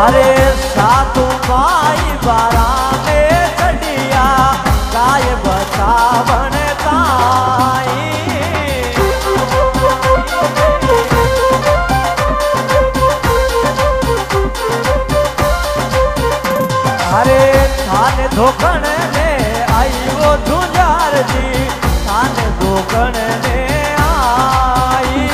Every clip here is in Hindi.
अरे साधु माई बारा में चढ़िया गाय बचावन ताई। अरे थाने धोकण ने आई वो झुंझार जी, थाने धोकण ने आई।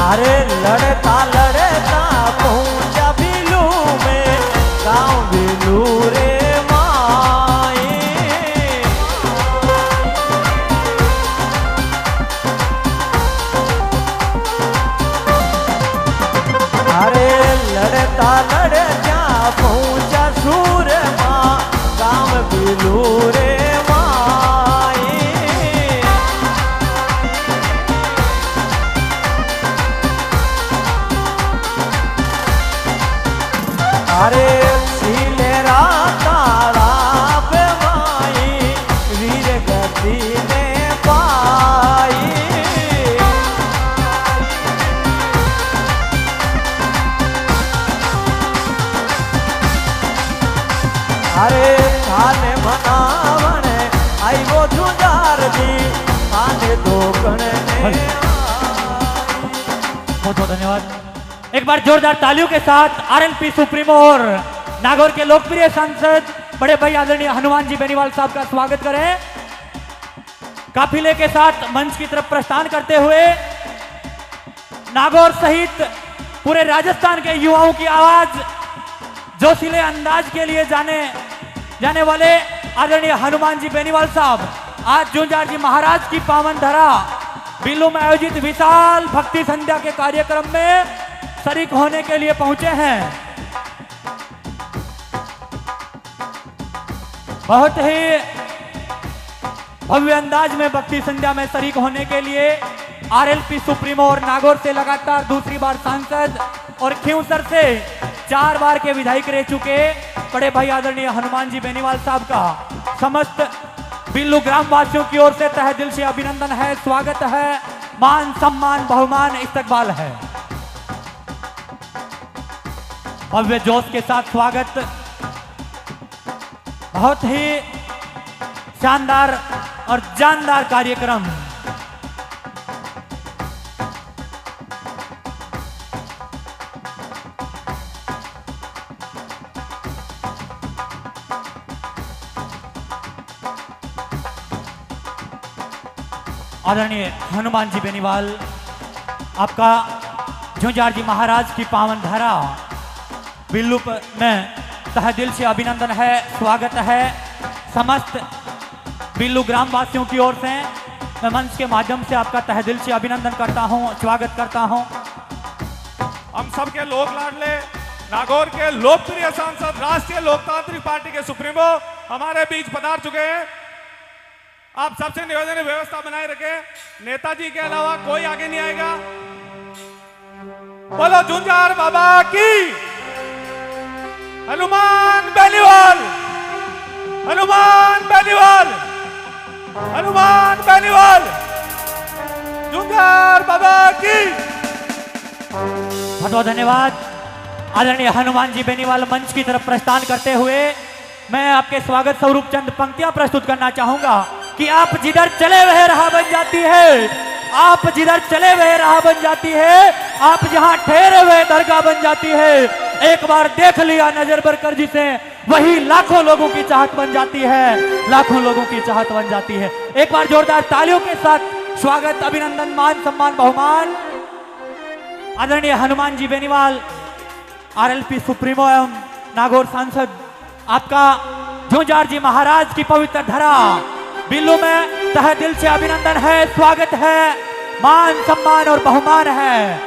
अरे लड़ता लड़ता पहुंचा बिलू में, गाँव बिलू रे माई। अरे लड़ता लड़ता पहुंचा सूर माँ, गाँव बिलू रे अरे सीलेरा तालाब माई, वीर गति ने पाई। अरे थाने मनावन आई वो झुंझार जी, थाने धोकण ने। बहुत बहुत धन्यवाद। एक बार जोरदार तालियों के साथ आरएलपी सुप्रीमो और नागौर के लोकप्रिय सांसद बड़े भाई आदरणीय हनुमान जी बेनीवाल साहब का स्वागत करें। काफिले के साथ मंच की तरफ प्रस्थान करते हुए नागौर सहित पूरे राजस्थान के युवाओं की आवाज जोशीले अंदाज के लिए जाने वाले आदरणीय हनुमान जी बेनीवाल साहब आज झुंझार जी महाराज की पावन धरा बिल्लू में आयोजित विशाल भक्ति संध्या के कार्यक्रम में शरीक होने के लिए पहुंचे हैं। बहुत ही भव्य अंदाज में भक्ति संध्या में शरीक होने के लिए आरएलपी सुप्रीमो और नागौर से लगातार दूसरी बार सांसद और खींवसर से 4 बार के विधायक रह चुके बड़े भाई आदरणीय हनुमान जी बेनीवाल साहब का समस्त बिल्लू ग्राम वासियों की ओर से तहे दिल से अभिनंदन है, स्वागत है, मान सम्मान बहुमान इस्तकबाल है। भव्य जोश के साथ स्वागत, बहुत ही शानदार और जानदार कार्यक्रम। आदरणीय हनुमान जी बेनीवाल, आपका झुंझार जी महाराज की पावन धरा बिल्लू में तहे दिल से अभिनंदन है, स्वागत है। समस्त बिल्लू ग्राम वासियों की ओर से मैं मंच के माध्यम से आपका तहे दिल से अभिनंदन करता हूं, स्वागत करता हूं। हम सबके लोक लाडले नागौर के लोकप्रिय सांसद राष्ट्रीय लोकतांत्रिक पार्टी के सुप्रीमो हमारे बीच पधार चुके हैं। आप सबसे निवेदन है व्यवस्था बनाए रखें। नेताजी के अलावा कोई आगे नहीं आएगा। बोलो झुंझार बाबा की, हनुमान बेनीवाल, हनुमान बेनीवाल, हनुमान बेनीवाल, झुंझार बाबा की। बहुत बहुत धन्यवाद। आदरणीय हनुमान जी बेनीवाल मंच की तरफ प्रस्थान करते हुए मैं आपके स्वागत स्वरूप चंद पंक्तियां प्रस्तुत करना चाहूंगा कि आप जिधर चले वह राह बन जाती है, आप जिधर चले वह राह बन जाती है, आप जहां ठहरे हुए दरगाह बन जाती है। एक बार देख लिया नजर भर कर जिसे, वही लाखों लोगों की चाहत बन जाती है, लाखों लोगों की चाहत बन जाती है। एक बार जोरदार तालियों के साथ स्वागत, अभिनंदन, मान सम्मान, बहुमान आदरणीय हनुमान जी बेनीवाल, आरएलपी सुप्रीमो एवं नागौर सांसद, आपका झुंझार जी महाराज की पवित्र धरा बिल्लू में तहे दिल से अभिनंदन है, स्वागत है, मान सम्मान और बहुमान है।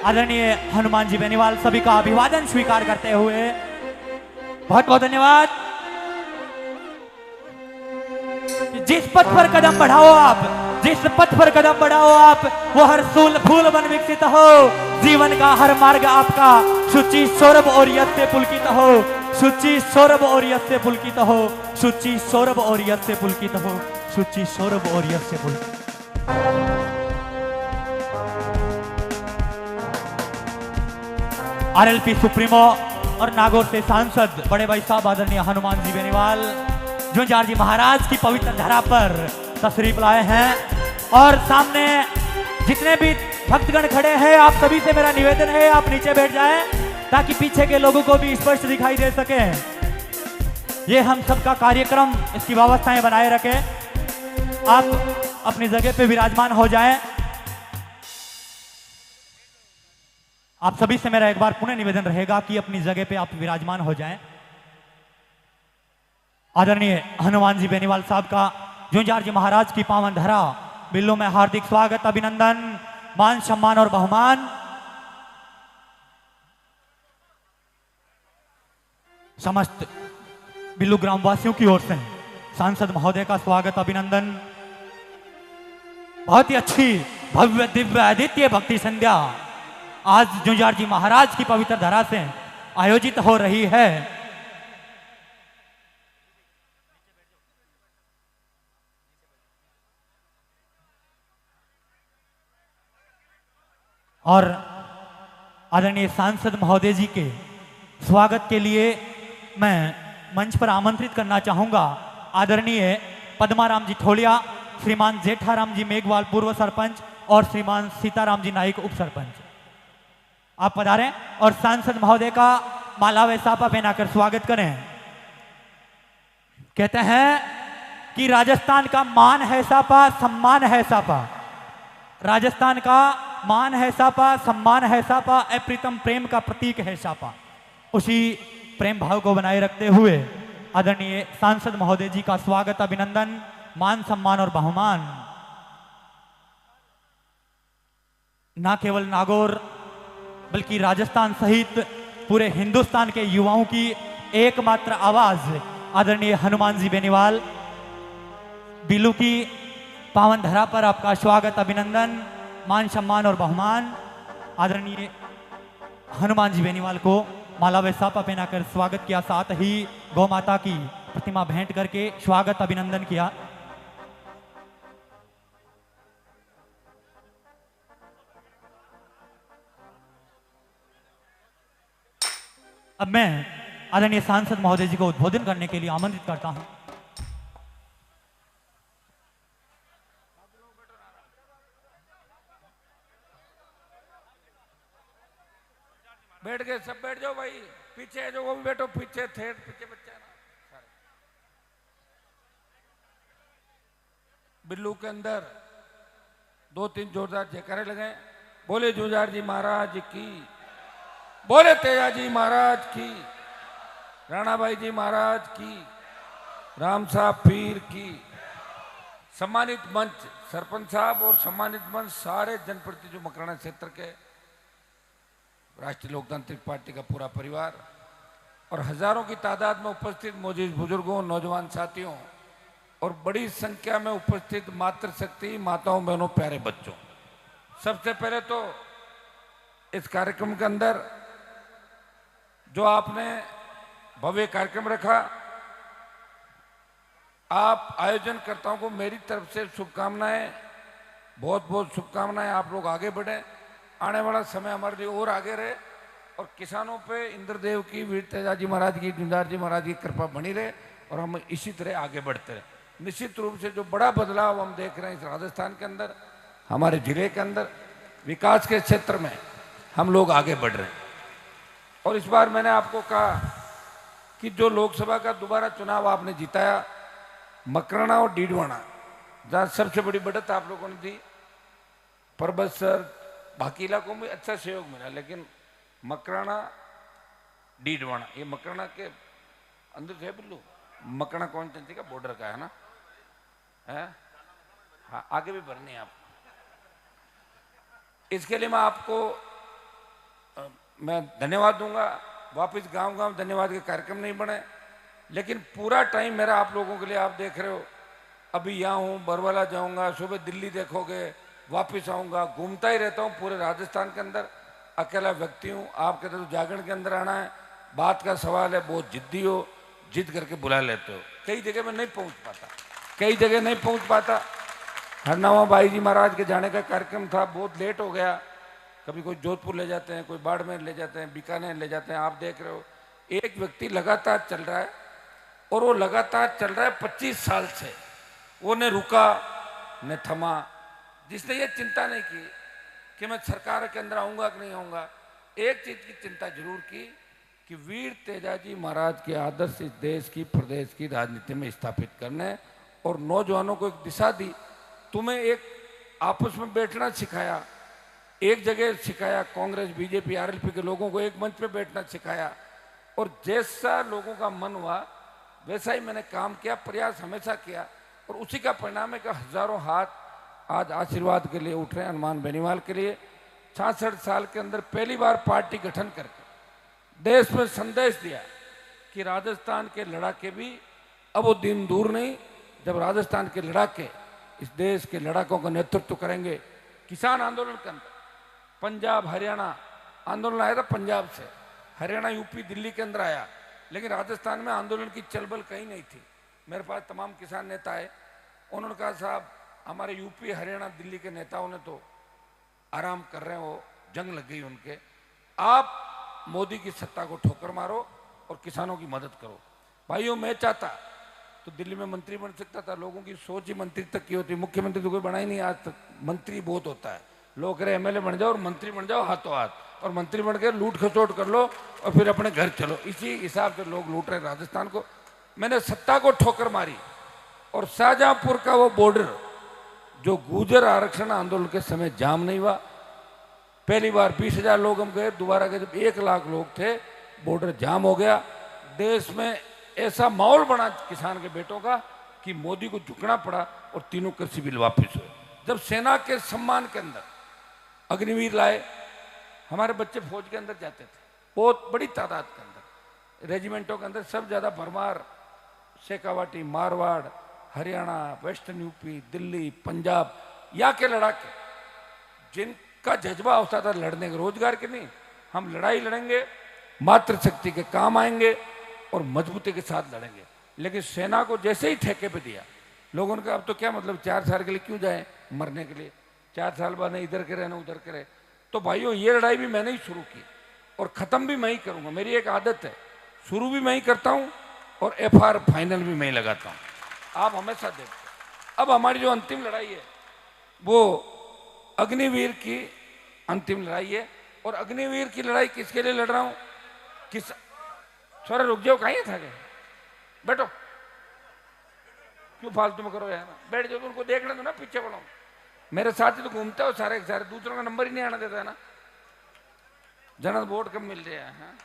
आदरणीय हनुमान जी बेनीवाल सभी का अभिवादन स्वीकार करते हुए बहुत बहुत धन्यवाद। जिस पथ पर कदम बढ़ाओ आप, जिस पथ पर कदम बढ़ाओ आप, वो हर फूल बन विकसित हो। जीवन का हर मार्ग आपका शुचि सौरभ और यश से पुलकित हो, शुचि सौरभ और यश से पुलकित हो, शुचि सौरभ और यश से पुलकित हो, शुचि सौरभ और यश से पुलकित। आरएलपी सुप्रीमो और नागौर से सांसद बड़े भाई साहब आदरणीय हनुमान जी बेनीवाल झुंझार जी महाराज की पवित्र धरा पर तशरीफ लाए हैं। और सामने जितने भी भक्तगण खड़े हैं, आप सभी से मेरा निवेदन है आप नीचे बैठ जाएं ताकि पीछे के लोगों को भी स्पष्ट दिखाई दे सके। ये हम सबका कार्यक्रम, इसकी व्यवस्थाएं बनाए रखें। आप अपनी जगह पे विराजमान हो जाएं। आप सभी से मेरा एक बार पुनः निवेदन रहेगा कि अपनी जगह पे आप विराजमान हो जाएं। आदरणीय हनुमान जी बेनीवाल साहब का झुंझार जी महाराज की पावन धरा बिल्लू में हार्दिक स्वागत, अभिनंदन, मान सम्मान और बहुमान। समस्त बिल्लू ग्रामवासियों की ओर से सांसद महोदय का स्वागत, अभिनंदन। बहुत ही अच्छी भव्य दिव्य अद्वितीय भक्ति संध्या आज झुंझार जी महाराज की पवित्र धरा से आयोजित हो रही है। और आदरणीय सांसद महोदय जी के स्वागत के लिए मैं मंच पर आमंत्रित करना चाहूंगा आदरणीय पद्माराम जी ठोलिया, श्रीमान जेठाराम जी मेघवाल पूर्व सरपंच और श्रीमान सीताराम जी नाइक उप सरपंच। आप पधारें और सांसद महोदय का माला व साफा पहनाकर स्वागत करें। कहते हैं कि राजस्थान का मान है सापा, सम्मान है सापा। राजस्थान का मान है सापा, सम्मान है सापा, अप्रीतम प्रेम का प्रतीक है सापा। उसी प्रेम भाव को बनाए रखते हुए आदरणीय सांसद महोदय जी का स्वागत, अभिनंदन, मान सम्मान और बहुमान। ना केवल नागौर बल्कि राजस्थान सहित पूरे हिंदुस्तान के युवाओं की एकमात्र आवाज आदरणीय हनुमान जी बेनीवाल, बिल्लू की पावन धरा पर आपका स्वागत, अभिनंदन, मान सम्मान और बहुमान। आदरणीय हनुमान जी बेनीवाल को माला व साफा पहनाकर स्वागत किया, साथ ही गौ माता की प्रतिमा भेंट करके स्वागत, अभिनंदन किया। अब मैं आदरणीय सांसद महोदय जी को उद्बोधन करने के लिए आमंत्रित करता हूं। बैठ गए सब, बैठ जाओ भाई, पीछे जो वो भी बैठो, पीछे थे, पीछे बच्चे ना सारे। बिल्लू के अंदर 2-3 जोरदार जयकारे लगे। बोले झुंझार जी महाराज की, बोले तेजाजी महाराज की, राणाभाई जी महाराज की, राम साहब पीर की। सम्मानित मंच सरपंच साहब और सम्मानित मंच सारे जनप्रतिनिधि जो मकराना क्षेत्र के, राष्ट्रीय लोकतांत्रिक पार्टी का पूरा परिवार और हजारों की तादाद में उपस्थित मौजूद बुजुर्गों, नौजवान साथियों और बड़ी संख्या में उपस्थित मातृशक्ति माताओं, बहनों, प्यारे बच्चों, सबसे पहले तो इस कार्यक्रम के अंदर जो आपने भव्य कार्यक्रम रखा, आप आयोजनकर्ताओं को मेरी तरफ से शुभकामनाएं, बहुत बहुत शुभकामनाएं। आप लोग आगे बढ़े, आने वाला समय हमारे लिए और आगे रहे और किसानों पे इंद्रदेव की, वीर तेजाजी महाराज की, झुंझार जी महाराज की कृपा बनी रहे और हम इसी तरह आगे बढ़ते रहे। निश्चित रूप से जो बड़ा बदलाव हम देख रहे हैं इस राजस्थान के अंदर, हमारे जिले के अंदर, विकास के क्षेत्र में हम लोग आगे बढ़ रहे हैं। और इस बार मैंने आपको कहा कि जो लोकसभा का दोबारा चुनाव आपने जिताया मकराना और डीडवाना, जहाँ सबसे बड़ी बढ़त आप लोगों ने दी, परबतसर बाकी इलाकों में अच्छा सहयोग मिला, लेकिन मकराना डीडवाना, ये मकराना के अंदर से बिल्लू, मकराना कॉन्स्टिट्यूंसी का बॉर्डर का है ना, है? हाँ, आगे भी भरनी है आप। इसके लिए मैं आपको मैं धन्यवाद दूंगा। वापस गांव गांव धन्यवाद के कार्यक्रम नहीं बने, लेकिन पूरा टाइम मेरा आप लोगों के लिए, आप देख रहे हो अभी यहाँ हूँ, बरवाला जाऊंगा, सुबह दिल्ली देखोगे, वापस आऊंगा, घूमता ही रहता हूँ पूरे राजस्थान के अंदर। अकेला व्यक्ति हूँ, आप कहते हो जागरण के अंदर आना है, बात का सवाल है, बहुत जिद्दी हो, जिद करके बुला लेते हो। कई जगह में नहीं पहुँच पाता, कई जगह नहीं पहुँच पाता। हरनावा भाई जी महाराज के जाने का कार्यक्रम था, बहुत लेट हो गया। कभी कोई जोधपुर ले जाते हैं, कोई बाड़मेर ले जाते हैं, बीकानेर ले जाते हैं। आप देख रहे हो एक व्यक्ति लगातार चल रहा है, और वो लगातार चल रहा है 25 साल से, वो ने रुका न थमा, जिसने ये चिंता नहीं की कि मैं सरकार के अंदर आऊंगा कि नहीं आऊंगा। एक चीज की चिंता जरूर की कि वीर तेजाजी महाराज के आदर्श इस देश की, प्रदेश की राजनीति में स्थापित करने, और नौजवानों को एक दिशा दी। तुम्हें एक आपस में बैठना सिखाया, एक जगह सिखाया, कांग्रेस बीजेपी आरएलपी के लोगों को एक मंच पे बैठना सिखाया, और जैसा लोगों का मन हुआ वैसा ही मैंने काम किया, प्रयास हमेशा किया, और उसी का परिणाम है कि हजारों हाथ आज आशीर्वाद के लिए उठ रहे हैं हनुमान बेनीवाल के लिए। 66 साल के अंदर पहली बार पार्टी गठन करके देश में संदेश दिया कि राजस्थान के लड़ाके भी अब वो दिन दूर नहीं जब राजस्थान के लड़ाके इस देश के लड़ाकों का नेतृत्व करेंगे। किसान आंदोलन के अंदर पंजाब हरियाणा आंदोलन आया था, पंजाब से, हरियाणा यूपी दिल्ली के अंदर आया, लेकिन राजस्थान में आंदोलन की चलबल कहीं नहीं थी। मेरे पास तमाम किसान नेता आए, उन्होंने कहा साहब हमारे यूपी हरियाणा दिल्ली के नेताओं ने तो आराम कर रहे हैं, वो जंग लग गई उनके, आप मोदी की सत्ता को ठोकर मारो और किसानों की मदद करो। भाइयों मैं चाहता तो दिल्ली में मंत्री बन सकता था, लोगों की सोच ही मंत्री तक की होती, मुख्यमंत्री तो कोई बना ही नहीं आज तक, मंत्री बहुत होता है। लोग कह रहे एमएलए बन जाओ और मंत्री बन जाओ हाथों हाथ, और मंत्री बन के लूट खसोट कर लो और फिर अपने घर चलो। इसी हिसाब से लोग लूट रहे राजस्थान को। मैंने सत्ता को ठोकर मारी, और शाहजहांपुर का वो बॉर्डर जो गुर्जर आरक्षण आंदोलन के समय जाम नहीं हुआ, पहली बार 20,000 लोग हम गए, दोबारा गए जब 1 लाख लोग थे, बॉर्डर जाम हो गया। देश में ऐसा माहौल बना किसान के बेटों का कि मोदी को झुकना पड़ा, और तीनों कृषि बिल वापस हुए। जब सेना के सम्मान के अंदर अग्निवीर लाए, हमारे बच्चे फौज के अंदर जाते थे, बहुत बड़ी तादाद के अंदर, रेजिमेंटों के अंदर सब ज्यादा भरमार, शेखावाटी, मारवाड़, हरियाणा, वेस्टर्न यूपी, दिल्ली, पंजाब, यहाँ के लड़ाके जिनका जज्बा होता था लड़ने के, रोजगार के नहीं, हम लड़ाई लड़ेंगे, मातृशक्ति के काम आएंगे और मजबूती के साथ लड़ेंगे। लेकिन सेना को जैसे ही ठेके पे दिया, लोगों ने कहा अब तो क्या मतलब 4 साल के लिए क्यों जाए मरने के लिए, 4 साल बाद नहीं इधर के रहे ना उधर के रहे। तो भाइयों ये लड़ाई भी मैंने ही शुरू की और खत्म भी मैं ही करूंगा। मेरी एक आदत है, शुरू भी मैं ही करता हूं और एफआर फाइनल भी मैं ही लगाता हूं, आप हमेशा देखते। अब हमारी जो अंतिम लड़ाई है वो अग्निवीर की अंतिम लड़ाई है, और अग्निवीर की लड़ाई किसके लिए लड़ रहा हूं, किस, थोड़ा रुक जाओ, कहीं था क्या, बैठो, क्यों फालतू में करो यार, बैठ जाओ, उनको देखने दो ना, पीछे बढ़ो। मेरे साथ ही तो घूमते हो सारे के सारे, दूसरों का नंबर ही नहीं आना देता है ना, जनरल वोट कब मिल रहे हैं।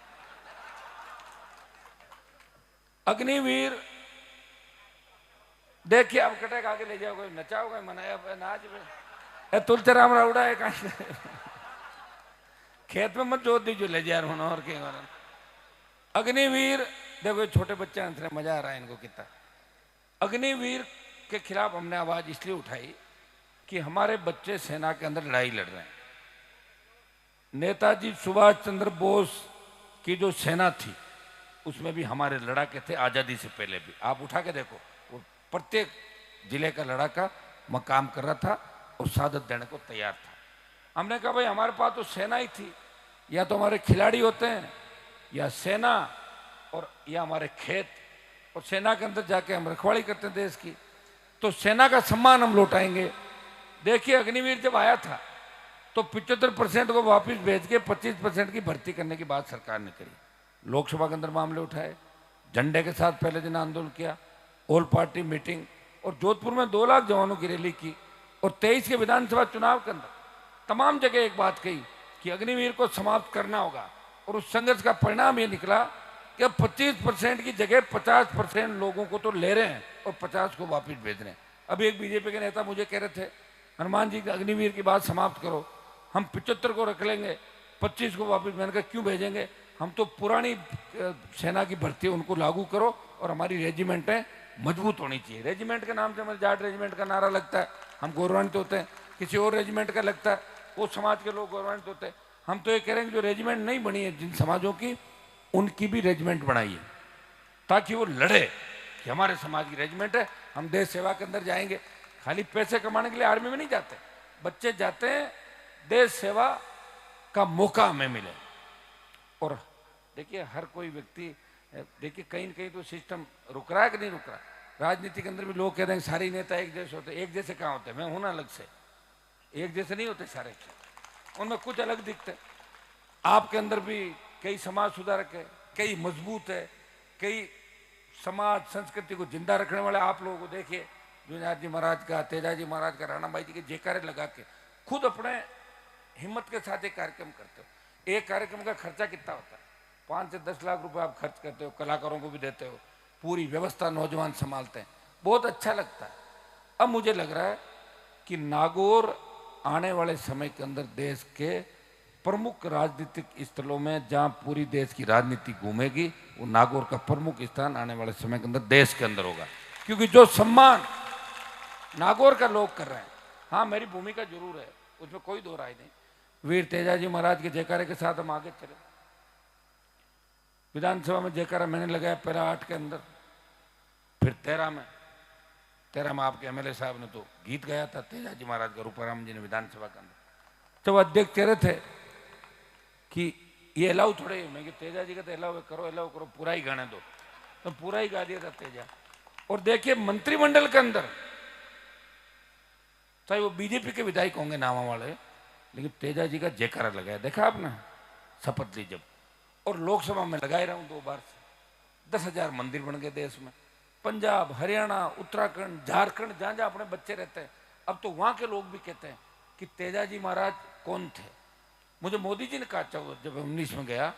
अग्निवीर देखिए, अब कटक आगे ले जाओगे, नचाओगे, मनाया नाच में तुलचराम राउडा है कहीं खेत में मत जोत दीजिए, ले जा रहा और क्या। अग्निवीर देखो, छोटे बच्चे हंस रहे, मजा आ रहा है इनको कितना। अग्निवीर के खिलाफ हमने आवाज इसलिए उठाई कि हमारे बच्चे सेना के अंदर लड़ाई लड़ रहे हैं। नेताजी सुभाष चंद्र बोस की जो सेना थी उसमें भी हमारे लड़ाके थे, आजादी से पहले भी। आप उठा के देखो, वो प्रत्येक जिले का लड़ाका मकाम कर रहा था और शहादत देने को तैयार था। हमने कहा भाई हमारे पास तो सेना ही थी, या तो हमारे खिलाड़ी होते हैं या सेना, और या हमारे खेत, और सेना के अंदर जाके हम रखवाली करते हैं देश की, तो सेना का सम्मान हम लौटाएंगे। देखिए अग्निवीर जब आया था तो 75% को वापस भेज के 25% की भर्ती करने की बात सरकार ने करी। लोकसभा के अंदर मामले उठाए, झंडे के साथ पहले दिन आंदोलन किया, ऑल पार्टी मीटिंग, और जोधपुर में 2 लाख जवानों की रैली की, और 23 के विधानसभा चुनाव के अंदर तमाम जगह एक बात कही कि अग्निवीर को समाप्त करना होगा। और उस संघर्ष का परिणाम ये निकला कि अब 25% की जगह 50% लोगों को तो ले रहे हैं और 50 को वापस भेज रहे हैं। अभी एक बीजेपी के नेता मुझे कह रहे थे, हनुमान जी अग्निवीर की बात समाप्त करो, हम 75 को रख लेंगे, 25 को वापस। मैंने कहा क्यों भेजेंगे, हम तो पुरानी सेना की भर्ती उनको लागू करो, और हमारी रेजिमेंटें मजबूत होनी चाहिए। रेजिमेंट के नाम से हमारे जाट रेजिमेंट का नारा लगता है, हम गौरवान्वित होते हैं, किसी और रेजिमेंट का लगता है, वो समाज के लोग गौरवान्वित होते हैं। हम तो ये कह रहे हैं कि जो रेजिमेंट नहीं बनी है जिन समाजों की, उनकी भी रेजिमेंट बनाइए, ताकि वो लड़े कि हमारे समाज की रेजिमेंट है, हम देश सेवा के अंदर जाएंगे। खाली पैसे कमाने के लिए आर्मी में नहीं जाते, बच्चे जाते हैं देश सेवा का मौका हमें मिले। और देखिए हर कोई व्यक्ति, देखिए कहीं न कहीं तो सिस्टम रुक रहा है कि नहीं रुक रहा। राजनीति के अंदर भी लोग कहते हैं सारे नेता एक जैसे होते हैं, एक जैसे कहाँ होते हैं, मैं हूं ना अलग से, एक जैसे नहीं होते सारे, उनमें कुछ अलग दिखते हैं। आपके अंदर भी कई समाज सुधारक है, कई मजबूत है, कई समाज संस्कृति को जिंदा रखने वाले आप लोगों को देखिए, जूझार जी महाराज का, तेजाजी महाराज का, राणा भाई जी के जयकारे लगा के खुद अपने हिम्मत के साथ एक कार्यक्रम करते हो। एक कार्यक्रम का खर्चा कितना होता है, 5 से 10 लाख रुपए आप खर्च करते हो, कलाकारों को भी देते हो, पूरी व्यवस्था नौजवान संभालते हैं, बहुत अच्छा लगता है। अब मुझे लग रहा है कि नागौर आने वाले समय के अंदर देश के प्रमुख राजनीतिक स्थलों में, जहां पूरी देश की राजनीति घूमेगी, वो नागौर का प्रमुख स्थान आने वाले समय के अंदर देश के अंदर होगा। क्योंकि जो सम्मान नागौर का लोग कर रहे हैं, हाँ मेरी भूमिका जरूर है, उसमें कोई दो राय नहीं। वीर तेजाजी महाराज के जयकारे के साथ हम आगे चले। विधानसभा में जयकारा मैंने लगाया पहला 8 के अंदर, फिर 13 में आपके एमएलए साहब ने तो गीत गाया था तेजाजी महाराज का, रूपाराम जी ने विधानसभा के अंदर। जब अध्यक्ष कह रहे थे कि ये अलाउ थोड़े, मैं तेजाजी का तो अलाउ करो, पूरा ही गाने दो, तो पूरा ही गा दिया था तेजा। और देखिए मंत्रिमंडल के अंदर, चाहे वो बीजेपी के विधायक होंगे नामा वाले, लेकिन तेजाजी का जयकारा लगाया, देखा आपने शपथ ली जब। और लोकसभा में लगाए रहा हूं 2 बार से, 10,000 मंदिर बन गए देश में। पंजाब, हरियाणा, उत्तराखंड, झारखंड, जहां जहां अपने बच्चे रहते हैं, अब तो वहां के लोग भी कहते हैं कि तेजाजी महाराज कौन थे। मुझे मोदी जी ने कहा, जब 19 में गया,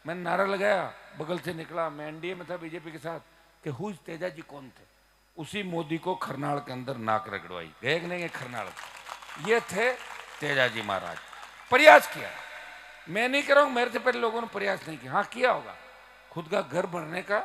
मैंने नारा लगाया, बगल से निकला, मैं एनडीए में था बीजेपी के साथ, कि हुज तेजाजी कौन थे। उसी मोदी को खरनाल के अंदर नाक रगड़वाई, गए कि नहीं खरनाल, ये थे तेजाजी महाराज। प्रयास किया, मैं नहीं कर रहा हूं मेरे से पहले लोगों ने प्रयास नहीं किया, हाँ किया होगा, खुद का घर बनने का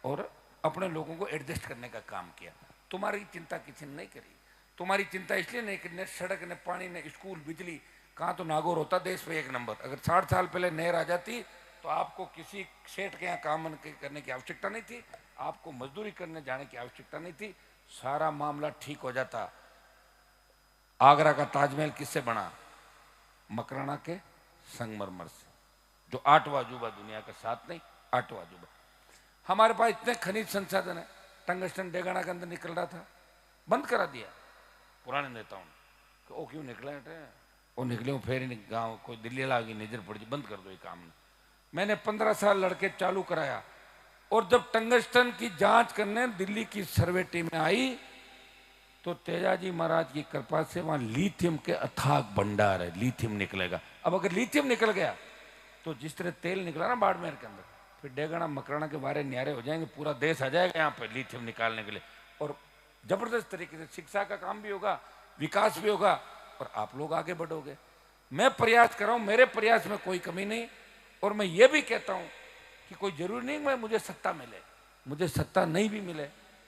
और अपने लोगों को एडजस्ट करने का काम किया। तुम्हारी चिंता किसी ने नहीं करी, तुम्हारी चिंता इसलिए नहीं करी, न सड़क, न पानी, न स्कूल, बिजली, कहाँ तो नागौर होता देश में 1 नंबर। अगर 60 साल पहले नहर आ जाती तो आपको किसी सेठ के यहाँ काम करने की आवश्यकता नहीं थी, आपको मजदूरी करने जाने की आवश्यकता नहीं थी, सारा मामला ठीक हो जाता। आगरा का ताजमहल किससे बना? मकराना के संगमरमर से, जो 8वां अजूबा, दुनिया का 7 नहीं 8वां अजूबा। हमारे पास इतने खनिज संसाधन है, टंगस्टन डेगाना के अंदर निकल रहा था, बंद करा दिया पुराने नेताओं ने। वो क्यों निकले? वो निकले फिर गाँव कोई दिल्ली ला गई, नजर पड़ गई, बंद कर दो ये काम। मैंने 15 साल लड़के चालू कराया, और जब टंगस्टन की जांच करने दिल्ली की सर्वे टीम आई, तो तेजाजी महाराज की कृपा से वहां लिथियम के अथाक भंडार है, लिथियम निकलेगा। अब अगर लिथियम निकल गया तो जिस तरह तेल निकला ना बाड़मेर के अंदर, फिर डेगाना मकराना के बारे न्यारे हो जाएंगे, पूरा देश आ जाएगा यहाँ पे लिथियम निकालने के लिए। और जबरदस्त तरीके से शिक्षा का काम भी होगा, विकास भी होगा, और आप लोग आगे बढ़ोगे। मैं प्रयास कर रहा हूं, मेरे प्रयास में कोई कमी नहीं। और मैं ये भी कहता हूं कि कोई जरूरी नहीं मैं मुझे सत्ता मिले, मुझे सत्ता नहीं भी मिले,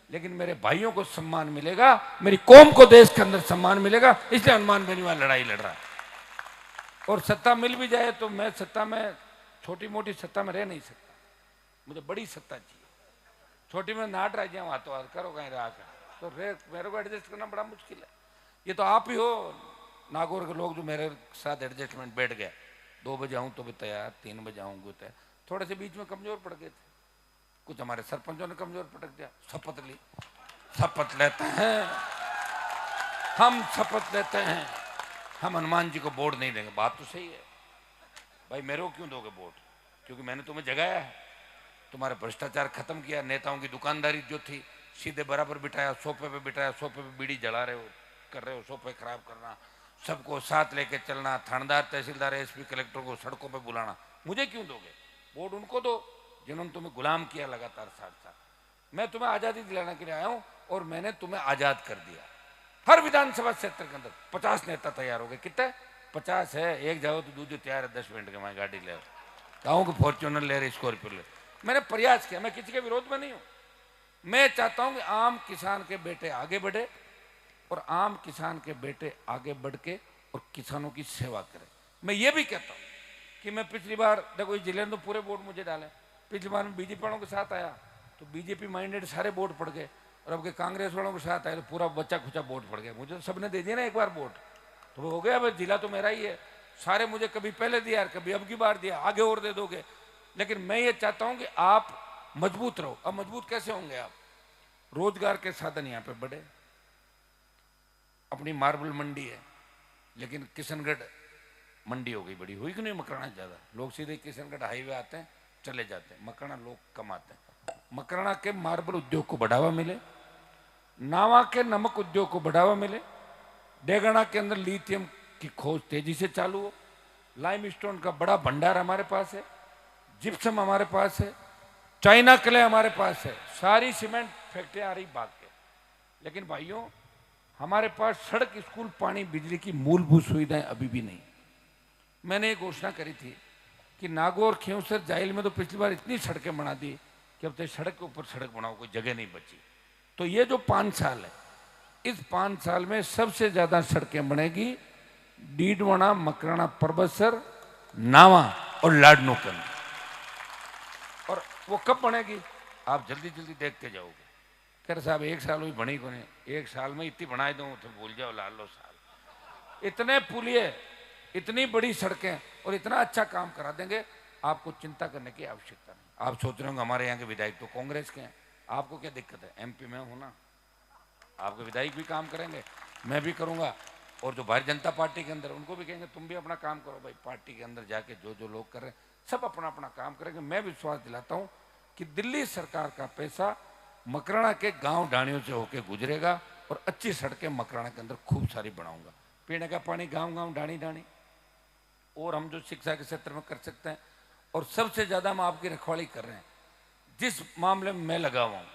लेकिन मेरे भाइयों को सम्मान मिलेगा, मेरी कौम को देश के अंदर सम्मान मिलेगा, इसलिए हनुमान बेनीवाल लड़ाई लड़ रहा है। और सत्ता मिल भी जाए तो मैं सत्ता में, छोटी मोटी सत्ता में रह नहीं सकता, मुझे बड़ी सत्ता चाहिए। छोटी में नाट रह जाए हाथों हाथ करो कहीं रहा कर, तो मेरे को एडजस्ट करना बड़ा मुश्किल है। ये तो आप ही हो नागौर के लोग जो मेरे साथ एडजस्टमेंट बैठ गए, 2 बजे आऊँ तो भी तैयार, 3 बजे आऊँगी तैयार। थोड़े से बीच में कमजोर पड़ गए थे, कुछ हमारे सरपंचों ने कमजोर पटक दिया। शपथ ली, शपथ लेते हैं हम, शपथ लेते हैं हम हनुमान जी को वोट नहीं देंगे। बात तो सही है भाई, मेरे को क्यों दोगे वोट? क्योंकि मैंने तुम्हें जगाया है, तुम्हारे भ्रष्टाचार खत्म किया, नेताओं की दुकानदारी जो थी सीधे बराबर बिठाया, सोफे पे बिठाया, सोफे पे बीड़ी जला रहे हो, कर रहे हो, सोफे खराब करना, सबको साथ लेके चलना, थानेदार, तहसीलदार, एसपी, कलेक्टर को सड़कों पे बुलाना। मुझे क्यों दोगे वोट? उनको दो जिन्होंने तुम्हें गुलाम किया लगातार 60 साल। मैं तुम्हें आज़ादी दिलाने के लिए आया हूँ और मैंने तुम्हें आज़ाद कर दिया। हर विधानसभा क्षेत्र के अंदर 50 नेता तैयार हो गए। कितने? 50 है। एक जाओ तो दूसरे तैयार है 10 मिनट के मैं गाड़ी ले कहूँ कि फॉर्च्यूनर ले रहे, स्कॉर्पियो ले। मैंने प्रयास किया, मैं किसी के विरोध में नहीं हूँ। मैं चाहता हूँ कि आम किसान के बेटे आगे बढ़े और आम किसान के बेटे आगे बढ़ के और किसानों की सेवा करें। मैं ये भी कहता हूँ कि मैं पिछली बार, देखो इस जिले में तो पूरे वोट मुझे डाले, पिछली बार में बीजेपी वालों के साथ आया तो बीजेपी माइंडेड सारे वोट पड़ गए, और अब के कांग्रेस वालों के साथ आए तो पूरा बच्चा खुचा वोट पड़ गया। मुझे तो सबने दे दिया ना एक बार वोट, तो वो हो गया। अब जिला तो मेरा ही है, सारे मुझे कभी पहले दिया, कभी अब की बार दिया, आगे और दे दोगे। लेकिन मैं ये चाहता हूं कि आप मजबूत रहो। अब मजबूत कैसे होंगे आप? रोजगार के साधन यहाँ पे बढ़े। अपनी मार्बल मंडी है, लेकिन किशनगढ़ मंडी हो गई बड़ी, हुई कि नहीं? मकराना ज्यादा लोग सीधे किशनगढ़ हाईवे आते हैं, चले जाते हैं, मकराना लोग कम आते हैं। मकराना के मार्बल उद्योग को बढ़ावा मिले, नावा के नमक उद्योग को बढ़ावा मिले, डेगना के अंदर लिथियम की खोज तेजी से चालू हो, लाइमस्टोन का बड़ा भंडार हमारे पास है, जिप्सम हमारे पास है, चाइना क्ले हमारे पास है, सारी सीमेंट फैक्ट्रियां आ रही भाग के। लेकिन भाइयों, हमारे पास सड़क, स्कूल, पानी, बिजली की मूलभूत सुविधाएं अभी भी नहीं। मैंने एक घोषणा करी थी कि नागौर, खियोसर, जाइल में तो पिछली बार इतनी सड़कें बना दी कि अब तो सड़क के ऊपर सड़क बनाओ, कोई जगह नहीं बची। तो ये जो 5 साल है, इस 5 साल में सबसे ज्यादा सड़कें बनेगी डीडवाना, मकराना, परबतसर, नावा और लाडनू के अंदर। और वो कब बनेगी? आप जल्दी जल्दी देखते जाओगे। कह रहे साहब 1 साल हुई बनी को नहीं, 1 साल में इतनी बनाए दूँ तो भूल जाओ लाल लो साल। इतने पुलिये, इतनी बड़ी सड़कें और इतना अच्छा काम करा देंगे, आपको चिंता करने की आवश्यकता नहीं। आप सोच रहे होंगे हमारे यहाँ के विधायक तो कांग्रेस के हैं, आपको क्या दिक्कत है? एमपी में हूं ना, आपके विधायक भी काम करेंगे, मैं भी करूंगा, और जो भारतीय जनता पार्टी के अंदर उनको भी कहेंगे तुम भी अपना काम करो भाई। पार्टी के अंदर जाके जो जो लोग कर रहे हैं सब अपना अपना काम करेंगे। मैं विश्वास दिलाता हूं कि दिल्ली सरकार का पैसा मकराना के गांव ढाणियों से होकर गुजरेगा और अच्छी सड़कें मकराना के अंदर खूब सारी बनाऊंगा। पीने का पानी गांव गांव, ढाणी ढाणी, और हम जो शिक्षा के क्षेत्र में कर सकते हैं, और सबसे ज्यादा हम आपकी रखवाली कर रहे हैं। जिस मामले में मैं लगा हुआ हूं,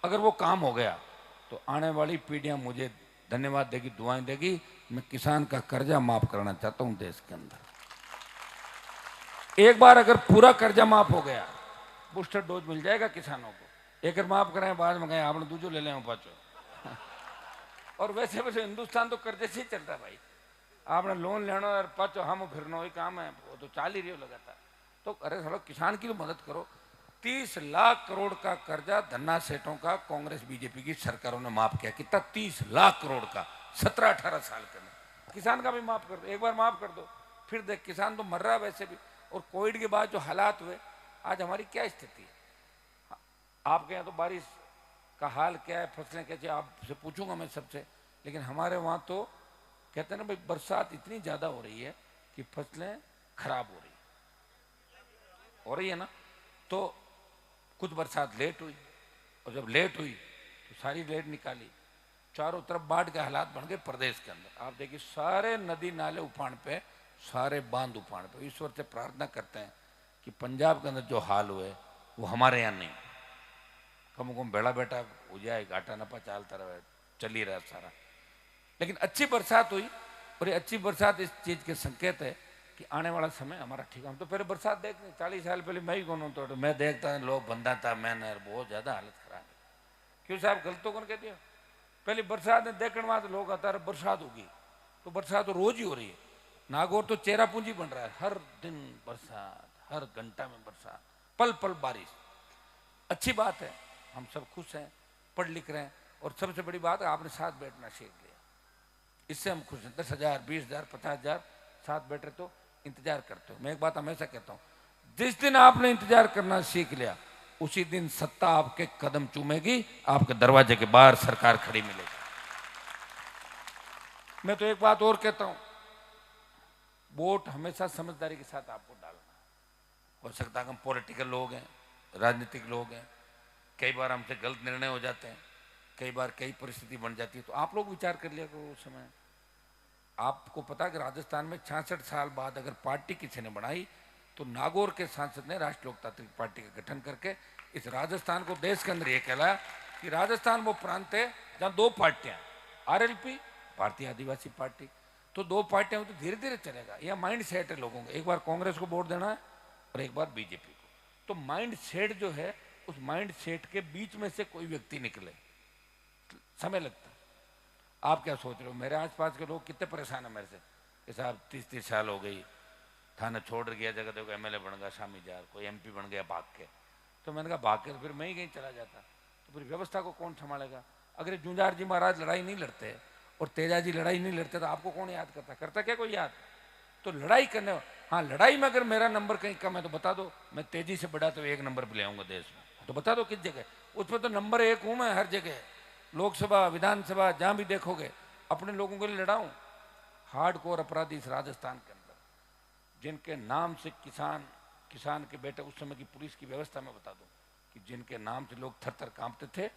अगर वो काम हो गया तो आने वाली पीढ़ियां मुझे धन्यवाद देगी, दुआएं देगी। मैं किसान का कर्जा माफ करना चाहता हूं देश के अंदर। एक बार अगर पूरा कर्जा माफ हो गया, बूस्टर डोज मिल जाएगा किसानों को। एक माफ कराएं, बाद में कहें आपने दूसरो ले लें पाचो। और वैसे वैसे हिंदुस्तान तो कर्जे से ही चल रहा है भाई। आपने लोन लेना और पाचो हम फिरना, वही काम है, वो तो चाल ही रही हो लगातार। तो अरे थोड़ा किसान की तो मदद करो। 30 लाख करोड़ का कर्जा धन्ना सेठों का कांग्रेस बीजेपी की सरकारों ने माफ किया। कितना? 30 लाख करोड़ का 17-18 साल के अंदर। किसान का भी माफ कर दो, एक बार माफ कर दो, फिर देख किसान तो मर रहा है वैसे भी। और कोविड के बाद जो हालात हुए, आज हमारी क्या स्थिति है? आपके यहाँ तो बारिश का हाल क्या है, फसलें कैसे, आपसे पूछूंगा मैं सबसे। लेकिन हमारे वहाँ तो कहते हैं ना भाई, बरसात इतनी ज्यादा हो रही है कि फसलें खराब हो रही है ना। तो कुछ बरसात लेट हुई, और जब लेट हुई तो सारी लेट निकाली, चारों तरफ बाढ़ के हालात बन गए प्रदेश के अंदर। आप देखिए सारे नदी नाले उफान पे, सारे बांध उफान पे। ईश्वर से प्रार्थना करते हैं कि पंजाब के अंदर जो हाल हुए वो हमारे यहाँ नहीं, कम कम बेड़ा बेटा हो जाए, घाटा नफा चलता रहे, चल ही रहा सारा। लेकिन अच्छी बरसात हुई, और ये अच्छी बरसात इस चीज के संकेत है कि आने वाला समय हमारा ठीक। हम तो पहले बरसात देखते, 40 साल पहले मैं ही कौन तो मैं देखता लोग बंदा था, मैंने बहुत ज्यादा हालत खराब है। क्यों साहब गलत तो कौन कहती है? पहले बरसात ने देखने बाद लोग आता है बरसात होगी, तो बरसात तो रोज ही हो रही है। नागौर तो चेहरा पूंजी बन रहा है, हर दिन बरसात, हर घंटा में बरसात, पल पल बारिश। अच्छी बात है, हम सब खुश हैं, पढ़ लिख रहे हैं, और सबसे बड़ी बात है आपने साथ बैठना सीख लिया, इससे हम खुश हैं। 10,000, 20,000, 50,000 साथ बैठे तो इंतजार करते हो। मैं एक बात हमेशा कहता हूं, जिस दिन आपने इंतजार करना सीख लिया, उसी दिन सत्ता आपके कदम चूमेगी, आपके दरवाजे के बाहर सरकार खड़ी मिलेगी। मैं तो एक बात और कहता हूं, वोट हमेशा समझदारी के साथ आपको डालना। हो सकता है हम पॉलिटिकल लोग हैं, राजनीतिक लोग हैं, कई बार हमसे गलत निर्णय हो जाते हैं, कई बार कई परिस्थिति बन जाती है, तो आप लोग विचार कर लिया करो उस समय। आपको पता है कि राजस्थान में 66 साल बाद अगर पार्टी किसी ने बनाई तो नागौर के सांसद ने राष्ट्रीय लोकतांत्रिक पार्टी का गठन करके इस राजस्थान को देश के अंदर ये कहलाया कि राजस्थान वो प्रांत है जहाँ दो पार्टियां, आरएलपी भारतीय आदिवासी पार्टी, तो दो पार्टियां तो धीरे धीरे चलेगा। यह माइंड सेट है लोगों का, एक बार कांग्रेस को वोट देना है और एक बार बीजेपी को, तो माइंड सेट जो है उस माइंड सेट के बीच में से कोई व्यक्ति निकले, समय लगता है। आप क्या सोच रहे हो, मेरे आसपास के लोग कितने परेशान है मेरे से कि साहब 30-30 साल हो गई, थाना छोड़ गया, जगह देखो एमएलए बन गया शामी जार, कोई एमपी बन गया भाग के, तो मैंने कहा भाग के तो फिर मैं ही कहीं चला जाता, तो फिर व्यवस्था को कौन संभालेगा। अगर जूंजार जी महाराज लड़ाई नहीं लड़ते और तेजा जी लड़ाई नहीं लड़ते तो आपको कौन याद करता क्या कोई याद। तो लड़ाई करने, हाँ लड़ाई में अगर मेरा नंबर कहीं कम है तो बता दो, मैं तेजी से बढ़ा तो 1 नंबर पर ले आऊंगा देश में, तो बता दो किस जगह, उसमें तो नंबर 1 हूं मैं हर जगह, लोकसभा विधानसभा जहां भी देखोगे अपने लोगों के लिए लड़ाऊं। हार्डकोर अपराधी इस राजस्थान के अंदर जिनके नाम से किसान के बेटे, उस समय की पुलिस की व्यवस्था में बता दूं कि जिनके नाम से लोग थर थर कांपते थे,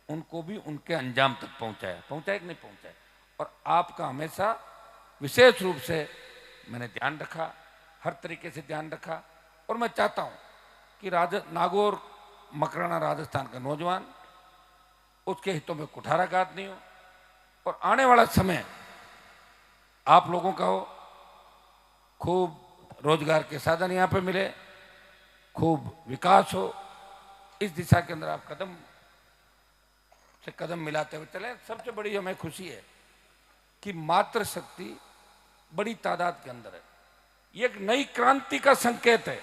उनको भी उनके अंजाम तक पहुंचाया कि नहीं पहुंचाया। और आपका हमेशा विशेष रूप से मैंने ध्यान रखा, हर तरीके से ध्यान रखा, और मैं चाहता हूं कि नागौर मकराना राजस्थान का नौजवान, उसके हितों में कुठाराघात नहीं हो, और आने वाला समय आप लोगों का हो, खूब रोजगार के साधन यहाँ पे मिले, खूब विकास हो, इस दिशा के अंदर आप कदम से कदम मिलाते हुए चले। सबसे बड़ी हमें खुशी है कि मातृशक्ति बड़ी तादाद के अंदर है, ये एक नई क्रांति का संकेत है,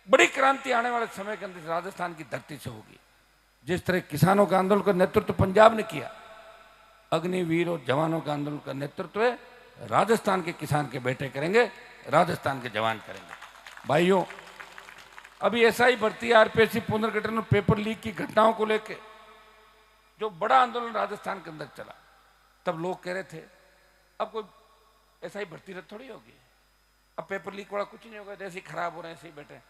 बड़ी क्रांति आने वाले समय के अंदर राजस्थान की धरती से होगी। जिस तरह किसानों का आंदोलन का नेतृत्व पंजाब ने किया, अग्निवीर और जवानों का आंदोलन का नेतृत्व राजस्थान के किसान के बेटे करेंगे, राजस्थान के जवान करेंगे। भाइयों, अभी एसआई भर्ती, आरपीएससी पुनर्गठन और पेपर लीक की घटनाओं को लेकर जो बड़ा आंदोलन राजस्थान के अंदर चला, तब लोग कह रहे थे अब कोई एसआई भर्ती रद्द थोड़ी होगी, अब पेपर लीक वाला कुछ नहीं होगा, जैसे ही खराब हो रहे हैं ऐसे ही बैठे।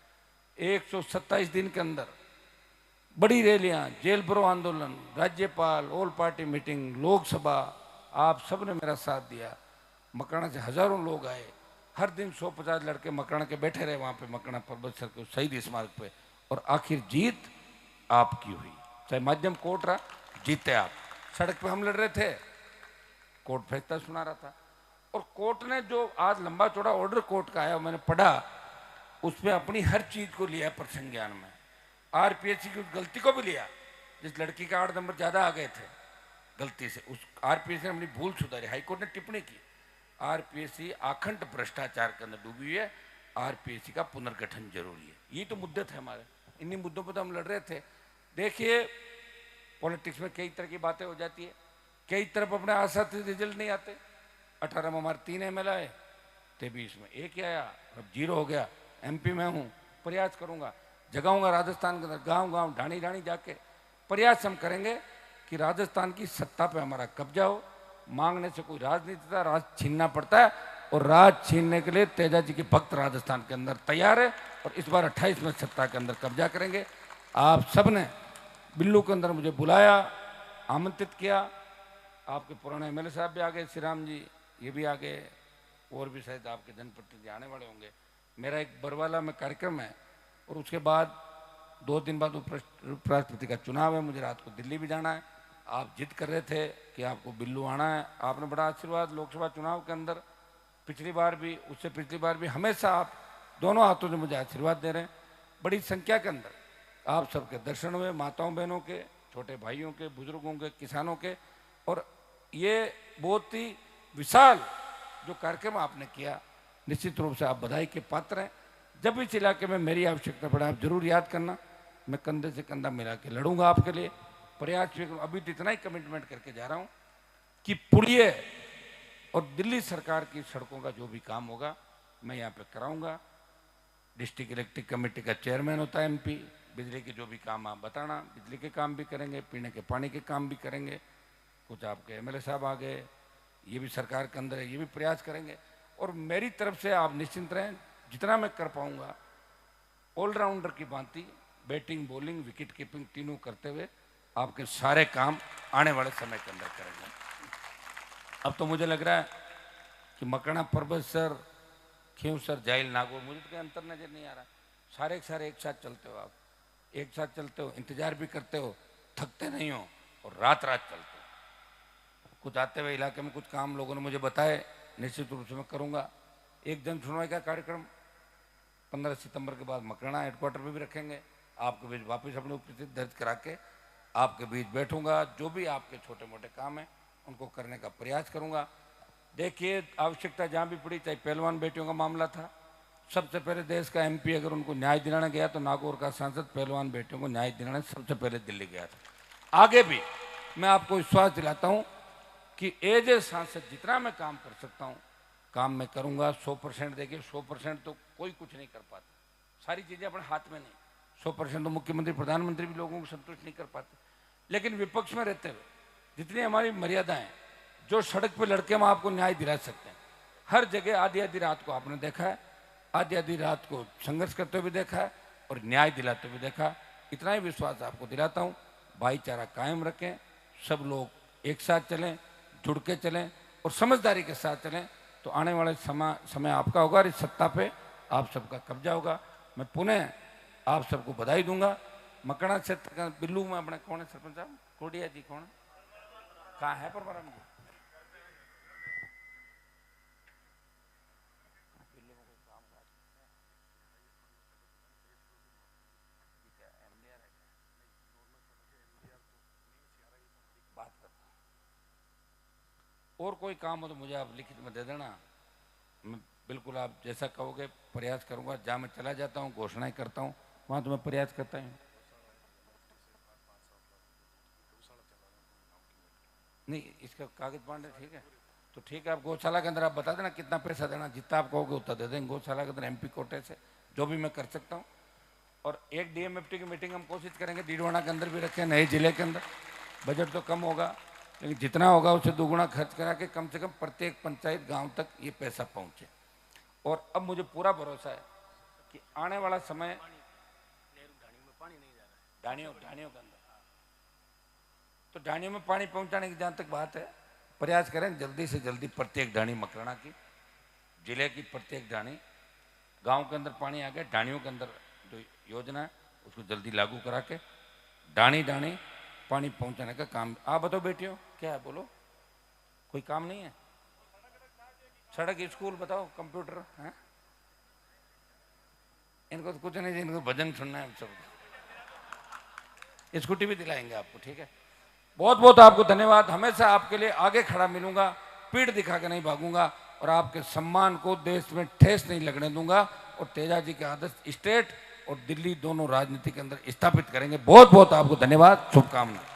127 दिन के अंदर बड़ी रैलियां, जेल भरो आंदोलन, राज्यपाल, ऑल पार्टी मीटिंग, लोकसभा, आप सब ने मेरा साथ दिया। मकराना से हजारों लोग आए, हर दिन 150 लड़के मकराना के बैठे रहे वहां पे, मकराना पर्वत सर के शहीद स्मारक पे, और आखिर जीत आपकी हुई। चाहे माध्यम कोर्ट रहा, जीते आप। सड़क पे हम लड़ रहे थे, कोर्ट फैसला सुना रहा था, और कोर्ट ने जो आज लंबा चौड़ा ऑर्डर कोर्ट का आया मैंने पढ़ा, उसमें अपनी हर चीज को लिया प्रसंज्ञान में। आरपीएससी की गलती को भी लिया, जिस लड़की का 8 नंबर ज्यादा आ गए थे गलती से, उस आरपीएससी ने अपनी भूल सुधारी। हाईकोर्ट ने टिप्पणी की, आरपीएससी अखंड भ्रष्टाचार के अंदर डूबी हुई है, आरपीएससी का पुनर्गठन जरूरी है। ये तो मुद्दे थे हमारे, इन्हीं मुद्दों पर तो हम लड़ रहे थे। देखिए पॉलिटिक्स में कई तरह की बातें हो जाती है, कई तरफ अपने आशा से रिजल्ट नहीं आते। 18 में हमारे 3 एमएलए आए, 23 में 1 ही आया, अब 0 हो गया। एमपी में हूँ, प्रयास करूंगा, जगाऊंगा राजस्थान के अंदर, गांव गांव ढाणी ढाणी जाके प्रयास हम करेंगे कि राजस्थान की सत्ता पे हमारा कब्जा हो। मांगने से कोई राज नहीं देता, राज छीनना पड़ता है, और राज छीनने के लिए तेजा जी के भक्त राजस्थान के अंदर तैयार है, और इस बार 28 में सत्ता के अंदर कब्जा करेंगे। आप सब ने बिल्लू के अंदर मुझे बुलाया, आमंत्रित किया, आपके पुराने एमएलए साहब भी आ गए, श्री राम जी ये भी आ गए, और भी शायद आपके जनप्रतिनिधि आने वाले होंगे। मेरा एक बरवाला में कार्यक्रम है, और उसके बाद 2 दिन बाद उपराष्ट्रपति का चुनाव है, मुझे रात को दिल्ली भी जाना है। आप जिद कर रहे थे कि आपको बिल्लू आना है, आपने बड़ा आशीर्वाद लोकसभा चुनाव के अंदर, पिछली बार भी, उससे पिछली बार भी, हमेशा आप दोनों हाथों से मुझे आशीर्वाद दे रहे हैं। बड़ी संख्या के अंदर आप सबके दर्शन हुए, माताओं बहनों के, छोटे भाइयों के, बुजुर्गों के, किसानों के, और ये बहुत ही विशाल जो कार्यक्रम आपने किया, निश्चित रूप से आप बधाई के पात्र हैं। जब इस इलाके में मेरी आवश्यकता पड़े आप जरूर याद करना, मैं कंधे से कंधा मिला के लड़ूंगा आपके लिए, प्रयास भी करूँ। अभी तो इतना ही कमिटमेंट करके जा रहा हूँ कि पुलिये और दिल्ली सरकार की सड़कों का जो भी काम होगा मैं यहाँ पे कराऊंगा। डिस्ट्रिक्ट इलेक्ट्रिक कमेटी का चेयरमैन होता है एमपी, बिजली के जो भी काम आप बताना, बिजली के काम भी करेंगे, पीने के पानी के काम भी करेंगे। कुछ आपके एमएलए साहब आ गए, ये भी सरकार के अंदर है, ये भी प्रयास करेंगे। और मेरी तरफ से आप निश्चिंत रहें, जितना मैं कर पाऊंगा ऑलराउंडर की भांति बैटिंग बॉलिंग विकेट कीपिंग तीनों करते हुए आपके सारे काम आने वाले समय के अंदर करेंगे। अब तो मुझे लग रहा है कि मकराना, पर्वत सर, खींव सर, जाइल, नागौर, मुझे तो कोई अंतर नजर नहीं आ रहा। सारे के सारे एक साथ चलते हो, आप एक साथ चलते हो, इंतजार भी करते हो, थकते नहीं हो और रात रात चलते हो। कुछ आते हुए इलाके में कुछ काम लोगों ने मुझे बताए, निश्चित रूप से मैं करूँगा। एक जन सुनवाई का कार्यक्रम 15 सितंबर के बाद मकराना हेडक्वार्टर पे भी रखेंगे। आपके बीच वापस अपनी उपस्थिति दर्ज करा के आपके बीच बैठूंगा। जो भी आपके छोटे मोटे काम हैं उनको करने का प्रयास करूंगा। देखिए, आवश्यकता जहाँ भी पड़ी, चाहे पहलवान बेटियों का मामला था, सबसे पहले देश का एमपी अगर उनको न्याय दिलाने गया तो नागौर का सांसद पहलवान बेटियों को न्याय दिलाने सबसे पहले दिल्ली गया था। आगे भी मैं आपको विश्वास दिलाता हूँ कि एज ए सांसद जितना मैं काम कर सकता हूँ काम मैं करूँगा। 100% देखिए, 100% तो कोई कुछ नहीं कर पाता, सारी चीज़ें अपने हाथ में नहीं। 100% तो मुख्यमंत्री प्रधानमंत्री भी लोगों को संतुष्ट नहीं कर पाते, लेकिन विपक्ष में रहते हुए जितनी हमारी मर्यादाएं, जो सड़क पे लड़के हम आपको न्याय दिला सकते हैं, हर जगह आधी आधी रात को आपने देखा है, आधी आधी रात को संघर्ष करते हुए देखा है और न्याय दिलाते हुए देखा। इतना ही विश्वास आपको दिलाता हूँ, भाईचारा कायम रखें, सब लोग एक साथ चलें, जुड़ के चलें और समझदारी के साथ चलें, तो आने वाले समय आपका होगा और इस सत्ता पे आप सबका कब्जा होगा। मैं पुनः आप सबको बधाई दूंगा। मकराना क्षेत्र का बिल्लू में अपने कौन है सरपंच साहब? कोडिया जी कौन कहाँ है? परमाराम जी बात करता हूं। और कोई काम हो तो मुझे आप लिखित में दे देना, मैं बिल्कुल आप जैसा कहोगे प्रयास करूंगा। जहाँ मैं चला जाता हूँ घोषणाएं करता हूँ वहाँ तो मैं प्रयास करता हूँ। नहीं, इसका कागज पांडे ठीक है, तो ठीक है। आप गौशाला के अंदर आप बता देना कितना पैसा देना, जितना आप कहोगे उतना दे देंगे गौशाला के अंदर एमपी कोटे से, जो भी मैं कर सकता हूँ। और एक डीएमएफटी की मीटिंग हम कोशिश करेंगे डीडवाना के अंदर भी रखें, नए जिले के अंदर। बजट तो कम होगा लेकिन जितना होगा उससे दोगुना खर्च करा के कम से कम प्रत्येक पंचायत गांव तक ये पैसा पहुंचे। और अब मुझे पूरा भरोसा है कि आने वाला समय ढाणियों के अंदर, तो ढाणियों में पानी पहुंचाने की जहां तक बात है, प्रयास करें जल्दी से जल्दी प्रत्येक ढाणी मकराना की, जिले की प्रत्येक ढाणी, गांव के अंदर पानी आ गया, ढाणियों के अंदर जो योजना है उसको जल्दी लागू करा के ढाणी ढाणी पानी पहुंचाने का काम। आप बताओ बेटियों, क्या है? बोलो, कोई काम नहीं है? सड़क, स्कूल बताओ, कंप्यूटर है? इनको तो कुछ नहीं, इनको भजन सुनना है सब। स्कूटी भी दिलाएंगे आपको, ठीक है। बहुत बहुत आपको धन्यवाद। हमेशा आपके लिए आगे खड़ा मिलूंगा, पीठ दिखा के नहीं भागूंगा और आपके सम्मान को देश में ठेस नहीं लगने दूंगा। और तेजा जी के आदर्श स्टेट और दिल्ली दोनों राजनीति के अंदर स्थापित करेंगे। बहुत बहुत आपको धन्यवाद, शुभकामनाएं।